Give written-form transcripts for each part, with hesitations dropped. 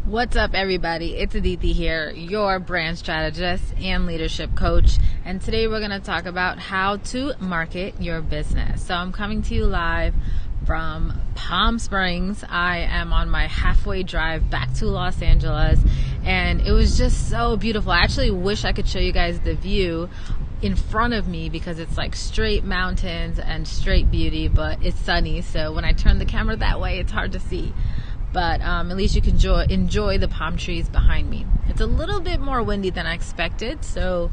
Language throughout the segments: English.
What's up, everybody? It's Aditi here, your brand strategist and leadership coach. And today we're going to talk about how to market your business. So I'm coming to you live from Palm Springs. I am on my halfway drive back to Los Angeles, and it was just so beautiful. I actually wish I could show you guys the view in front of me because it's like straight mountains and straight beauty, but it's sunny. So when I turn the camera that way, it's hard to see. But at least you can enjoy the palm trees behind me. It's a little bit more windy than I expected, so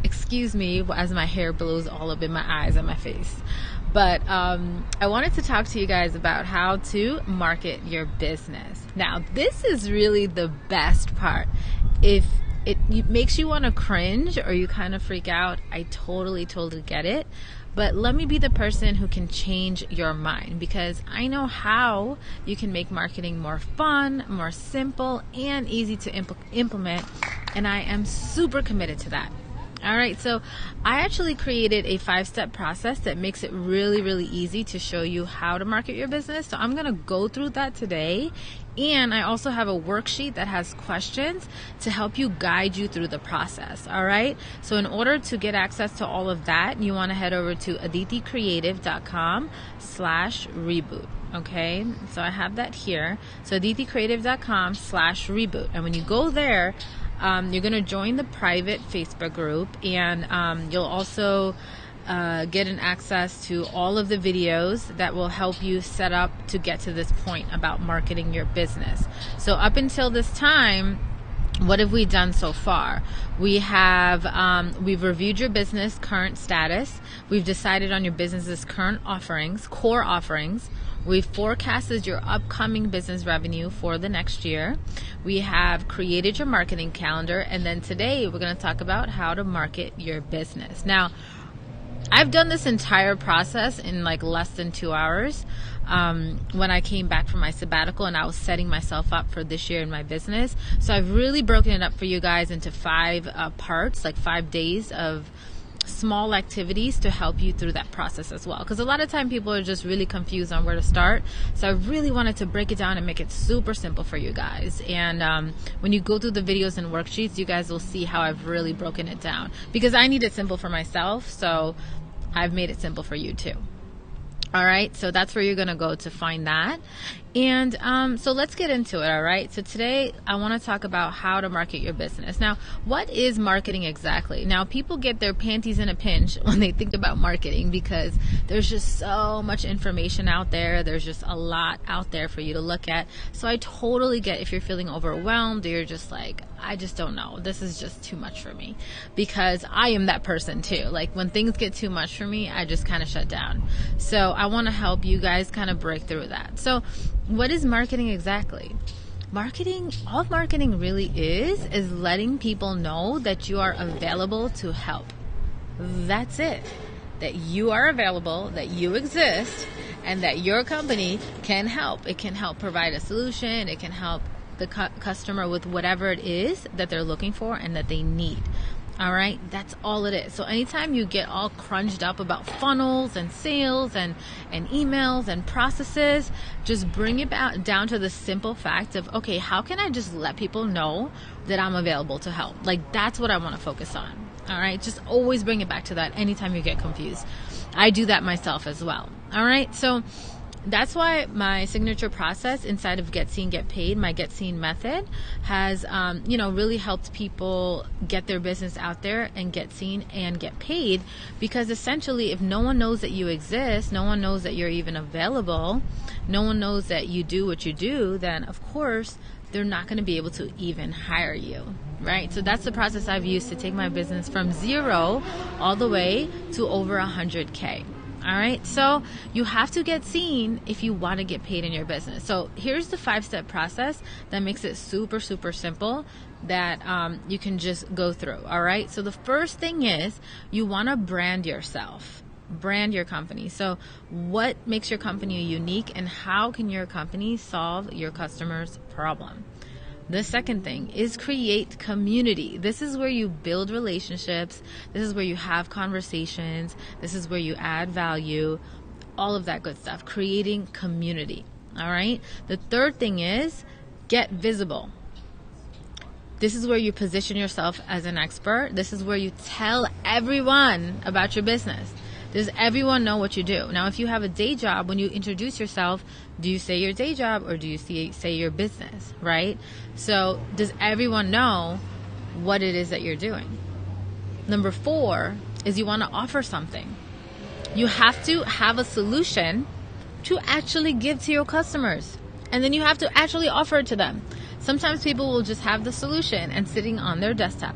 excuse me as my hair blows all up in my eyes and my face. But I wanted to talk to you guys about how to market your business. Now, this is really the best part. If it makes you want to cringe or you kind of freak out, I totally get it. But let me be the person who can change your mind, because I know how you can make marketing more fun, more simple, and easy to implement. And I am super committed to that. All right, so I actually created a 5-step process that makes it really easy to show you how to market your business. So I'm going to go through that today. And I also have a worksheet that has questions to help you guide you through the process. All right, so in order to get access to all of that, you want to head over to aditicreative.com/reboot. Okay, so I have that here. So aditicreative.com/reboot. And when you go there, you're going to join the private Facebook group, and you'll also get an access to all of the videos that will help you set up to get to this point about marketing your business. So up until this time, what have we done so far? We've reviewed your business current status. We've decided on your business's current offerings, core offerings. We've forecasted your upcoming business revenue for the next year. We have created your marketing calendar. And then today we're going to talk about how to market your business. Now, I've done this entire process in like less than 2 hours when I came back from my sabbatical and I was setting myself up for this year in my business. So I've really broken it up for you guys into 5 parts, like 5 days of small activities to help you through that process as well, because a lot of time people are just really confused on where to start. So I really wanted to break it down and make it super simple for you guys. And when you go through the videos and worksheets, you guys will see how I've really broken it down, because I need it simple for myself, so I've made it simple for you too. All right, so that's where you're going to go to find that. And so let's get into it, all right? So today I want to talk about how to market your business. Now, what is marketing exactly? Now, people get their panties in a pinch when they think about marketing, because there's just so much information out there. There's just a lot out there for you to look at. So I totally get if you're feeling overwhelmed or you're just like, I just don't know. This is just too much for me, because I am that person too. Like when things get too much for me, I just kind of shut down. So I want to help you guys kind of break through that. So what is marketing exactly? All marketing really is letting people know that you are available to help. That's it. That you are available, that you exist, and that your company can help. It can help provide a solution. It can help the customer with whatever it is that they're looking for and that they need. All right, that's all it is. So anytime you get all crunched up about funnels and sales and emails and processes, just bring it down to the simple fact of, okay, how can I just let people know that I'm available to help? Like, that's what I want to focus on. All right, just always bring it back to that anytime you get confused. I do that myself as well. All right, so that's why my signature process inside of Get Seen, Get Paid, my Get Seen method, has really helped people get their business out there and get seen and get paid. Because essentially, if no one knows that you exist, no one knows that you're even available, no one knows that you do what you do, then of course they're not going to be able to even hire you, right? So that's the process I've used to take my business from 0 all the way to over 100K. All right, so you have to get seen if you want to get paid in your business. So here's the 5-step process that makes it super simple that you can just go through. All right, so the first thing is you want to brand yourself, brand your company. So what makes your company unique, and how can your company solve your customer's problem? The second thing is create community. This is where you build relationships. This is where you have conversations. This is where you add value, all of that good stuff, creating community. All right. The third thing is get visible. This is where you position yourself as an expert. This is where you tell everyone about your business. Does everyone know what you do? Now, if you have a day job, when you introduce yourself, do you say your day job or do you say your business, right? So does everyone know what it is that you're doing? Number 4 is you want to offer something. You have to have a solution to actually give to your customers. And then you have to actually offer it to them. Sometimes people will just have the solution and sitting on their desktop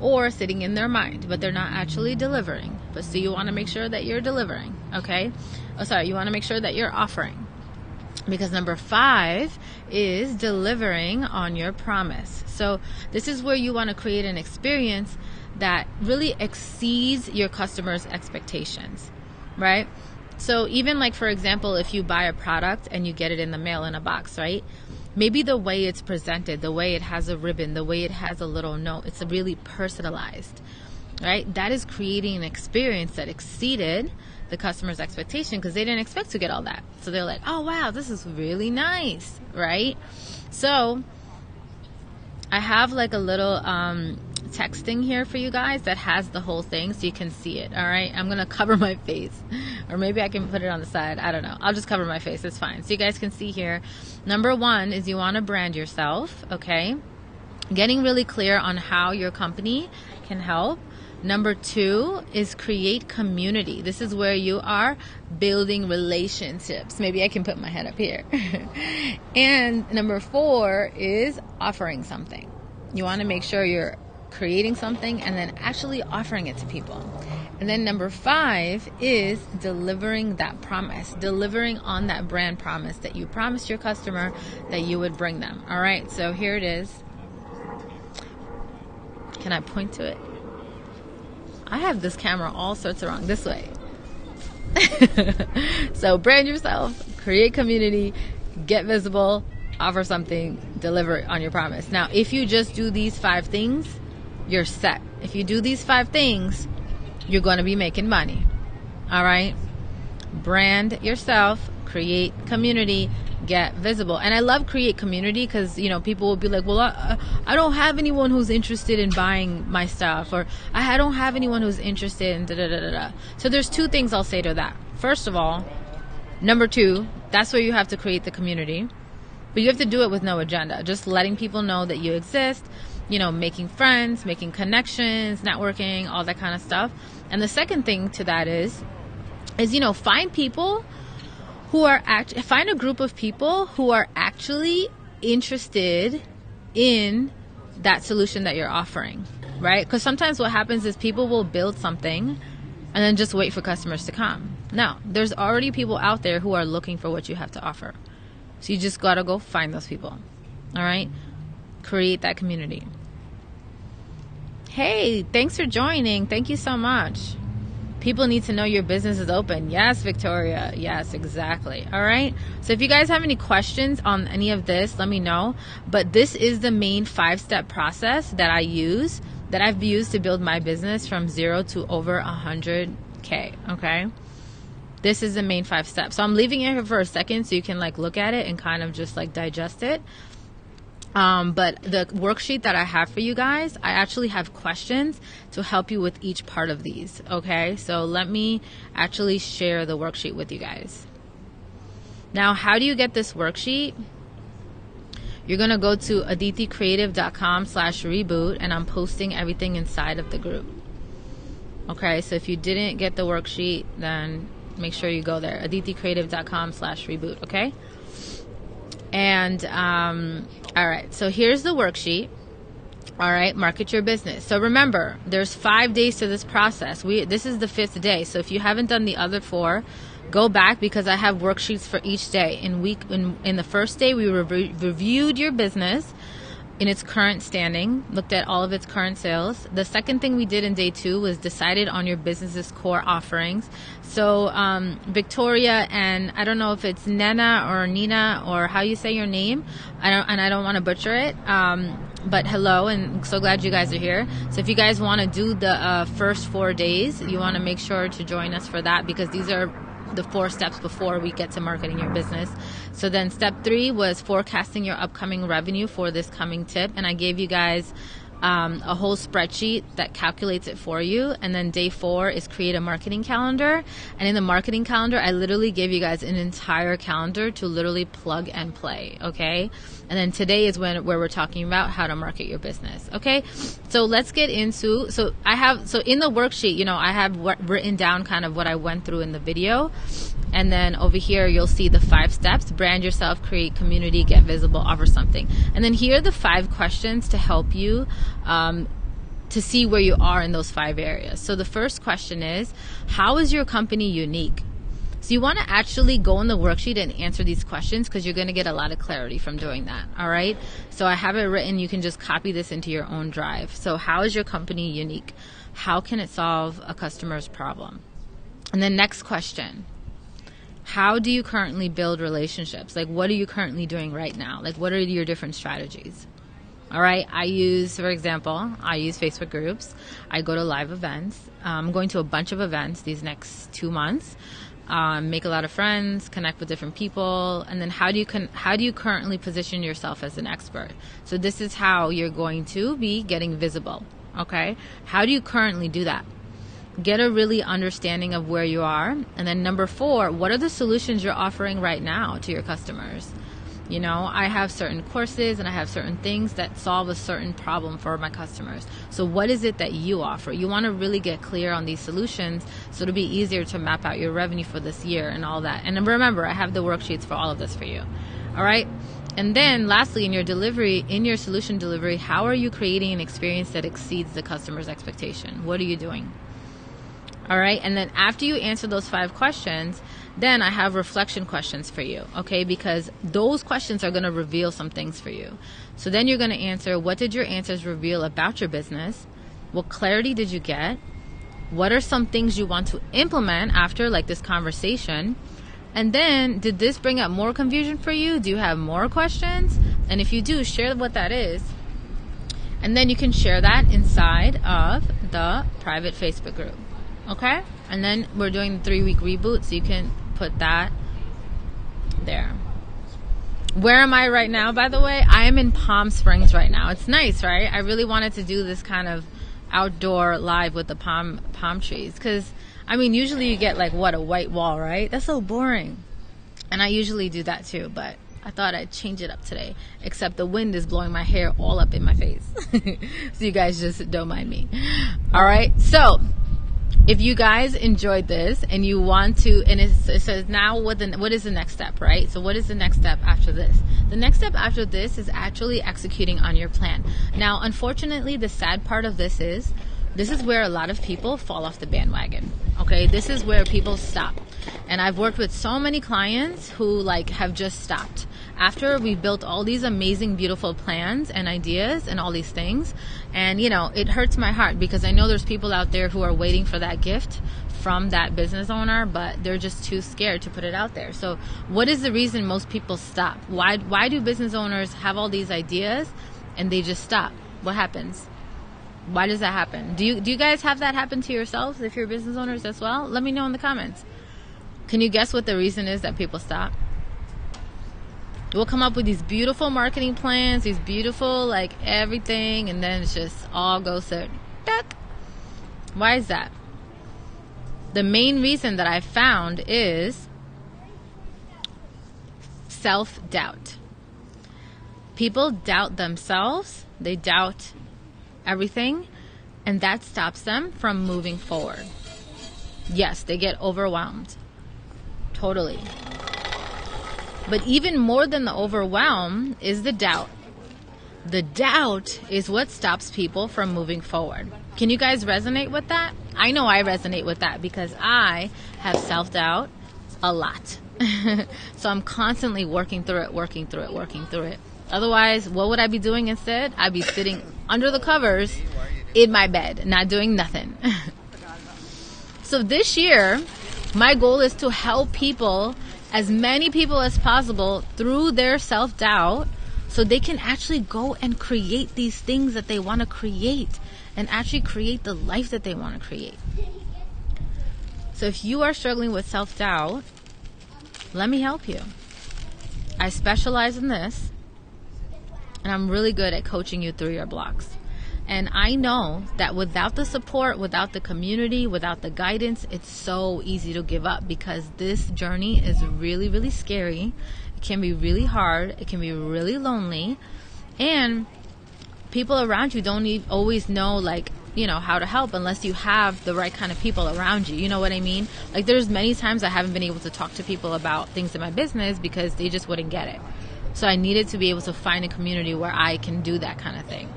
or sitting in their mind, but they're not actually delivering. But so you want to make sure that you're delivering, okay? You want to make sure that you're offering. Because number 5 is delivering on your promise. So this is where you want to create an experience that really exceeds your customers' expectations, right? So even like, for example, if you buy a product and you get it in the mail in a box, right? Maybe the way it's presented, the way it has a ribbon, the way it has a little note, it's really personalized, right? That is creating an experience that exceeded the customer's expectation because they didn't expect to get all that. So they're like, oh, wow, this is really nice, right? So I have like a little texting here for you guys that has the whole thing so you can see it. All right, I'm gonna cover my face, or maybe I can put it on the side. I don't know, I'll just cover my face, it's fine, so you guys can see here. Number 1 is you want to brand yourself, okay? Getting really clear on how your company can help. Number 2 is create community. This is where you are building relationships. Maybe I can put my head up here. And number 4 is offering something. You want to make sure you're creating something and then actually offering it to people. And then number 5 is delivering that promise, delivering on that brand promise that you promised your customer that you would bring them. All right, so here it is. Can I point to it? I have this camera all sorts of wrong. This way. So brand yourself, create community, get visible, offer something, deliver on your promise. Now, if you just do these 5 things, you're set. If you do these 5 things, you're going to be making money. All right? Brand yourself, create community, get visible. And I love create community because, you know, people will be like, well, I don't have anyone who's interested in buying my stuff, or I don't have anyone who's interested in da-da-da-da-da. So there's 2 things I'll say to that. First of all, number 2, that's where you have to create the community. But you have to do it with no agenda. Just letting people know that you exist, you know, making friends, making connections, networking, all that kind of stuff. And the second thing to that is, you know, find a group of people who are actually interested in that solution that you're offering, right? Because sometimes what happens is people will build something and then just wait for customers to come. No, there's already people out there who are looking for what you have to offer. So you just got to go find those people. All right? Create that community. Hey, thanks for joining. Thank you so much. People need to know your business is open. Yes, Victoria. Yes, exactly. All right. So if you guys have any questions on any of this, let me know. But this is the main 5-step process that I've used to build my business from 0 to over 100K. Okay. This is the main 5 steps. So I'm leaving it here for a second so you can like look at it and kind of just like digest it. But the worksheet that I have for you guys, I actually have questions to help you with each part of these. Okay, so let me actually share the worksheet with you guys. Now, how do you get this worksheet? You're going to go to adithicreative.com/reboot, and I'm posting everything inside of the group. Okay, so if you didn't get the worksheet, then make sure you go there, adithicreative.com/reboot. Okay. And all right, so here's the worksheet. All right, market your business. So remember, there's 5 days to this process. This is the 5th day. So if you haven't done the other 4, go back because I have worksheets for each day. In the first day, we reviewed your business in its current standing, looked at all of its current sales. The second thing we did in day 2 was decided on your business's core offerings. So Victoria, and I don't know if it's Nena or Nina or how you say your name, I don't want to butcher it, but hello, and so glad you guys are here. So if you guys want to do the first 4 days, you want to make sure to join us for that because these are the 4 steps before we get to marketing your business. So then step 3 was forecasting your upcoming revenue for this coming tip. And I gave you guys a whole spreadsheet that calculates it for you. And then day 4 is create a marketing calendar. And in the marketing calendar, I literally gave you guys an entire calendar to literally plug and play. Okay. And then today is where we're talking about how to market your business. Okay. So let's get into, so in the worksheet, you know, I have written down kind of what I went through in the video. And then over here, you'll see the 5 steps: brand yourself, create community, get visible, offer something. And then here are the 5 questions to help you to see where you are in those 5 areas. So the first question is, how is your company unique? So you want to actually go in the worksheet and answer these questions, because you're going to get a lot of clarity from doing that. All right. So I have it written. You can just copy this into your own drive. So how is your company unique? How can it solve a customer's problem? And then next question. How do you currently build relationships? Like, what are you currently doing right now? Like, what are your different strategies? All right. For example, I use Facebook groups. I go to live events. I'm going to a bunch of events these next 2 months. Make a lot of friends, connect with different people. And then how do you currently position yourself as an expert? So this is how you're going to be getting visible. Okay. How do you currently do that? Get a really understanding of where you are. And then number 4, what are the solutions you're offering right now to your customers? You know, I have certain courses and I have certain things that solve a certain problem for my customers. So what is it that you offer? You want to really get clear on these solutions so it'll be easier to map out your revenue for this year and all that. And remember, I have the worksheets for all of this for you. All right. And then lastly, in your solution delivery, how are you creating an experience that exceeds the customer's expectation? What are you doing? All right. And then after you answer those 5 questions, then I have reflection questions for you. Okay. Because those questions are going to reveal some things for you. So then you're going to answer, what did your answers reveal about your business? What clarity did you get? What are some things you want to implement after like this conversation? And then, did this bring up more confusion for you? Do you have more questions? And if you do, share what that is. And then you can share that inside of the private Facebook group. Okay? And then we're doing the 3-week reboot, so you can put that there. Where am I right now, by the way? I am in Palm Springs right now. It's nice, right? I really wanted to do this kind of outdoor live with the palm trees, because I mean, usually you get like a white wall, right? That's so boring. And I usually do that too, but I thought I'd change it up today, except the wind is blowing my hair all up in my face. So you guys just don't mind me. All right. So if you guys enjoyed this and you want to, and it says now what is the next step, right? So what is the next step after this? The next step after this is actually executing on your plan. Now, unfortunately, the sad part of this is where a lot of people fall off the bandwagon. Okay, this is where people stop. And I've worked with so many clients who have just stopped after we built all these amazing, beautiful plans and ideas and all these things. And it hurts my heart, because I know there's people out there who are waiting for that gift from that business owner, but they're just too scared to put it out there. So what is the reason most people stop? Why do business owners have all these ideas and they just stop? What happens? Why does that happen? Do you guys have that happen to yourselves if you're business owners as well? Let me know in the comments. Can you guess what the reason is that people stop? We'll come up with these beautiful marketing plans, these beautiful everything, and then it's just all goes to duck. Why is that? The main reason that I found is self-doubt. People doubt themselves. They doubt everything, and that stops them from moving forward. Yes, they get overwhelmed. Totally. But even more than the overwhelm is the doubt. The doubt is what stops people from moving forward. Can you guys resonate with that? I know I resonate with that, because I have self-doubt a lot. So I'm constantly working through it. Otherwise, what would I be doing instead? I'd be sitting under the covers in my bed, not doing nothing. So this year, my goal is to help people, as many people as possible, through their self-doubt, so they can actually go and create these things that they want to create, and actually create the life that they want to create. So if you are struggling with self-doubt, let me help you. I specialize in this, and I'm really good at coaching you through your blocks. And I know that without the support, without the community, without the guidance, it's so easy to give up, because this journey is really, really scary. It can be really hard. It can be really lonely. And people around you don't always know, like, you know, how to help unless you have the right kind of people around you. You know what I mean? Like, there's many times I haven't been able to talk to people about things in my business because they just wouldn't get it. So I needed to be able to find a community where I can do that kind of thing.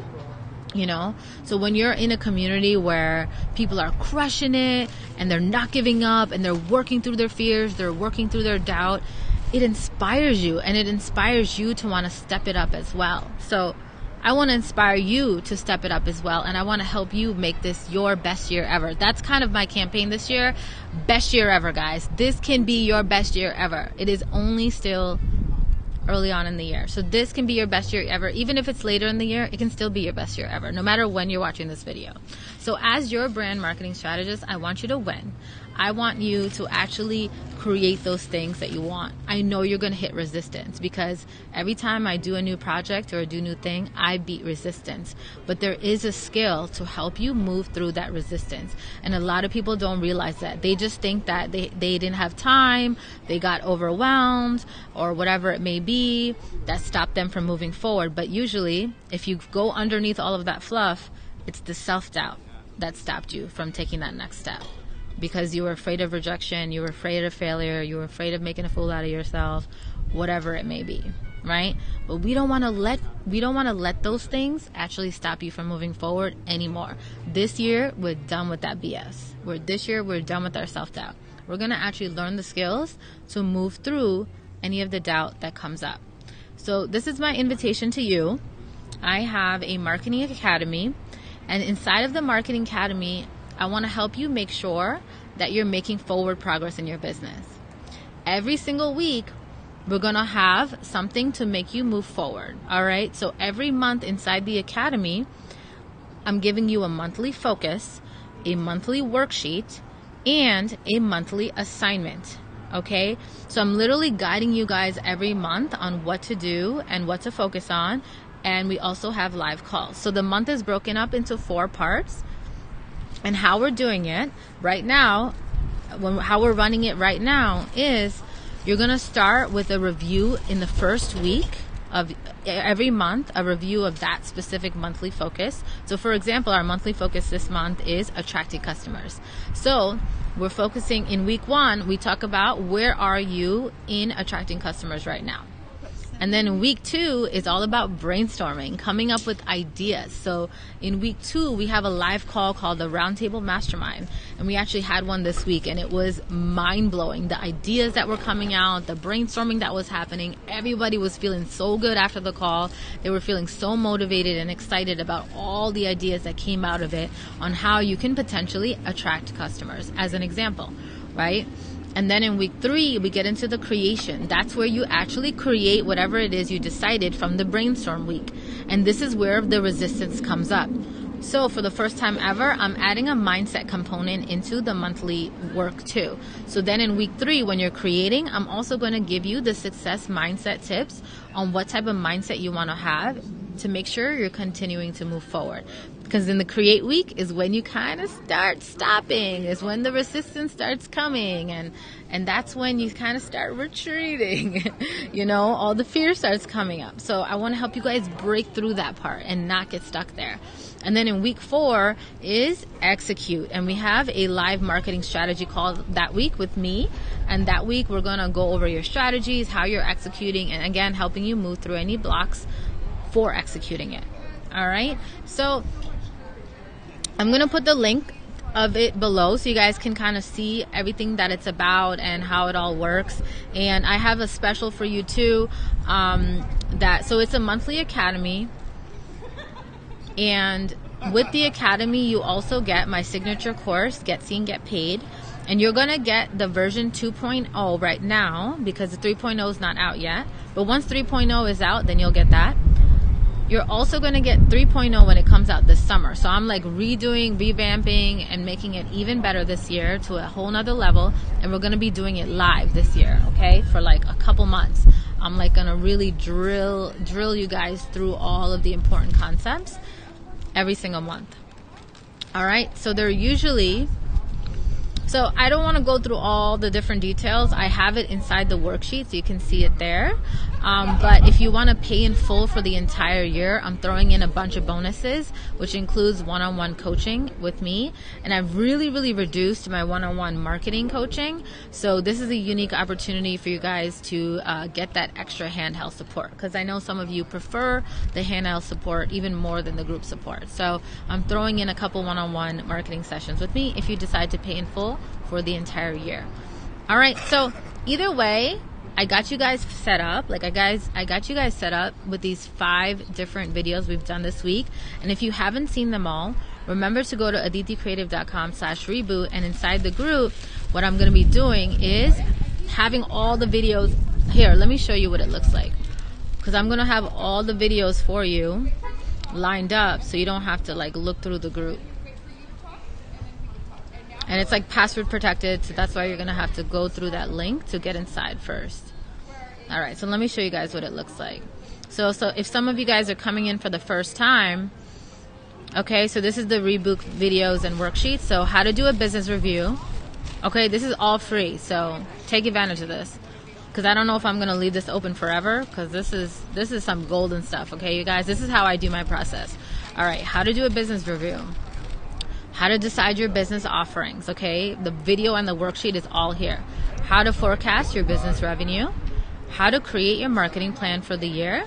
You know, so when you're in a community where people are crushing it and they're not giving up and they're working through their fears, they're working through their doubt, it inspires you, and it inspires you to want to step it up as well. So I want to inspire you to step it up as well, and I want to help you make this your best year ever. That's kind of my campaign this year. Best year ever, guys. This can be your best year ever. It is only still early on in the year. So this can be your best year ever. Even if it's later in the year, it can still be your best year ever, no matter when you're watching this video. So as your brand marketing strategist, I want you to win. I want you to actually create those things that you want. I know you're going to hit resistance, because every time I do a new project or do a new thing, I beat resistance. But there is a skill to help you move through that resistance. And a lot of people don't realize that. They just think that they didn't have time, they got overwhelmed, or whatever it may be that stopped them from moving forward. But usually, if you go underneath all of that fluff, it's the self-doubt that stopped you from taking that next step. Because you were afraid of rejection, you were afraid of failure, you were afraid of making a fool out of yourself, whatever it may be, right? But we don't want to let those things actually stop you from moving forward anymore. This year, we're done with that BS. This year, we're done with our self-doubt. We're going to actually learn the skills to move through any of the doubt that comes up. So this is my invitation to you. I have a marketing academy, and inside of the marketing academy, I want to help you make sure that you're making forward progress in your business. Every single week, we're going to have something to make you move forward. All right. So every month inside the academy, I'm giving you a monthly focus, a monthly worksheet, and a monthly assignment. Okay. So I'm literally guiding you guys every month on what to do and what to focus on. And we also have live calls. So the month is broken up into 4 parts. And how we're doing it right now, how we're running it right now is you're going to start with a review in the first week of every month, a review of that specific monthly focus. So for example, our monthly focus this month is attracting customers. So we're focusing in week 1, we talk about where are you in attracting customers right now. And then in week 2 is all about brainstorming, coming up with ideas. So in week 2, we have a live call called the Roundtable Mastermind. And we actually had one this week, and it was mind-blowing. The ideas that were coming out, the brainstorming that was happening, everybody was feeling so good after the call. They were feeling so motivated and excited about all the ideas that came out of it on how you can potentially attract customers, as an example, right? And then in week 3, we get into the creation. That's where you actually create whatever it is you decided from the brainstorm week. And this is where the resistance comes up. So for the first time ever, I'm adding a mindset component into the monthly work too. So then in week 3, when you're creating, I'm also going to give you the success mindset tips on what type of mindset you want to have to make sure you're continuing to move forward. Because in the create week is when you kind of start stopping, is when the resistance starts coming, and that's when you kind of start retreating. You know, all the fear starts coming up. So I want to help you guys break through that part and not get stuck there. And then in week 4 is execute, and we have a live marketing strategy call that week with me. And that week we're going to go over your strategies, how you're executing, and again helping you move through any blocks for executing it. All right, so I'm going to put the link of it below so you guys can kind of see everything that it's about and how it all works. And I have a special for you too, so it's a monthly academy, and with the academy you also get my signature course, Get Seen, Get Paid. And you're going to get the version 2.0 right now because the 3.0 is not out yet. But once 3.0 is out, then you'll get that. You're also going to get 3.0 when it comes out this summer. So I'm like revamping and making it even better this year to a whole nother level. And we're going to be doing it live this year, okay? For like a couple months. I'm like going to really drill you guys through all of the important concepts every single month. All right? So they're usually... So I don't want to go through all the different details. I have it inside the worksheet, so you can see it there. But if you want to pay in full for the entire year, I'm throwing in a bunch of bonuses, which includes one-on-one coaching with me. And I've really reduced my one-on-one marketing coaching. So this is a unique opportunity for you guys to get that extra handheld support, because I know some of you prefer the handheld support even more than the group support. So I'm throwing in a couple one-on-one marketing sessions with me if you decide to pay in full for the entire year. All right, so either way, I got you guys set up. I got you guys set up with these 5 different videos we've done this week. And if you haven't seen them all, remember to go to aditicreative.com/reboot, and inside the group, what I'm going to be doing is having all the videos here. Let me show you what it looks like, because I'm going to have all the videos for you lined up so you don't have to like look through the group. And it's like password protected, so that's why you're going to have to go through that link to get inside first. All right, so let me show you guys what it looks like. So if some of you guys are coming in for the first time, okay, so this is the reboot videos and worksheets. So how to do a business review. Okay, this is all free, so take advantage of this, because I don't know if I'm going to leave this open forever, because this is some golden stuff, okay, you guys? This is how I do my process. All right, how to do a business review. How to decide your business offerings, okay? The video and the worksheet is all here. How to forecast your business revenue. How to create your marketing plan for the year.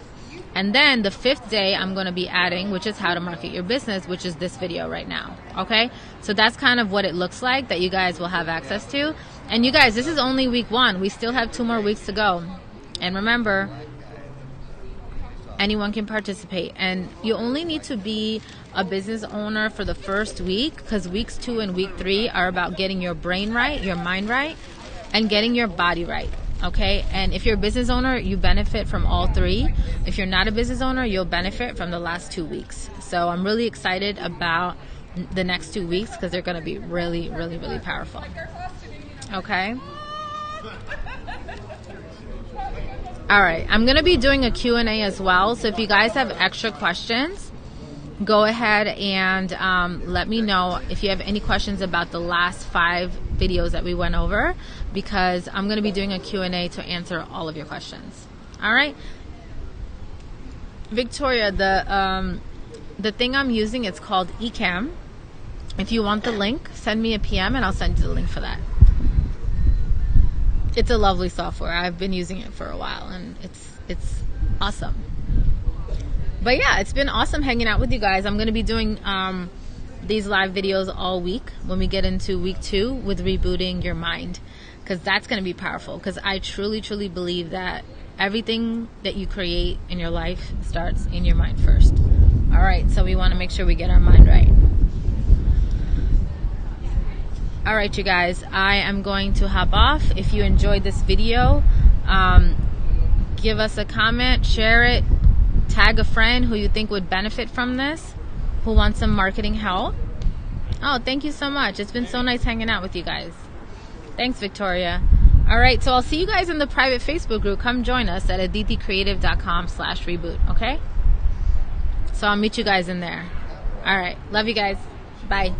And then the 5th day I'm going to be adding, which is how to market your business, which is this video right now, okay? So that's kind of what it looks like that you guys will have access to. And you guys, this is only week 1. We still have 2 more weeks to go. And remember, anyone can participate, and you only need to be a business owner for the first week, because weeks 2 and week 3 are about getting your brain right, your mind right, and getting your body right, okay? And if you're a business owner, you benefit from all 3. If you're not a business owner, you'll benefit from the last 2 weeks. So I'm really excited about the next 2 weeks, because they're going to be really powerful, okay? All right, I'm going to be doing a Q&A as well, so if you guys have extra questions, go ahead and let me know if you have any questions about the last 5 videos that we went over, because I'm going to be doing a Q&A to answer all of your questions. All right? Victoria, the thing I'm using, it's called Ecamm. If you want the link, send me a PM and I'll send you the link for that. It's a lovely software. I've been using it for a while, and it's awesome. But yeah, it's been awesome hanging out with you guys. I'm going to be doing these live videos all week when we get into week 2 with rebooting your mind, because that's going to be powerful, because I truly believe that everything that you create in your life starts in your mind first. All right, so we want to make sure we get our mind right. All right, you guys, I am going to hop off. If you enjoyed this video, give us a comment, share it, tag a friend who you think would benefit from this, who wants some marketing help. Oh, thank you so much. It's been so nice hanging out with you guys. Thanks, Victoria. All right, so I'll see you guys in the private Facebook group. Come join us at aditticreative.com/reboot, okay? So I'll meet you guys in there. All right, love you guys. Bye.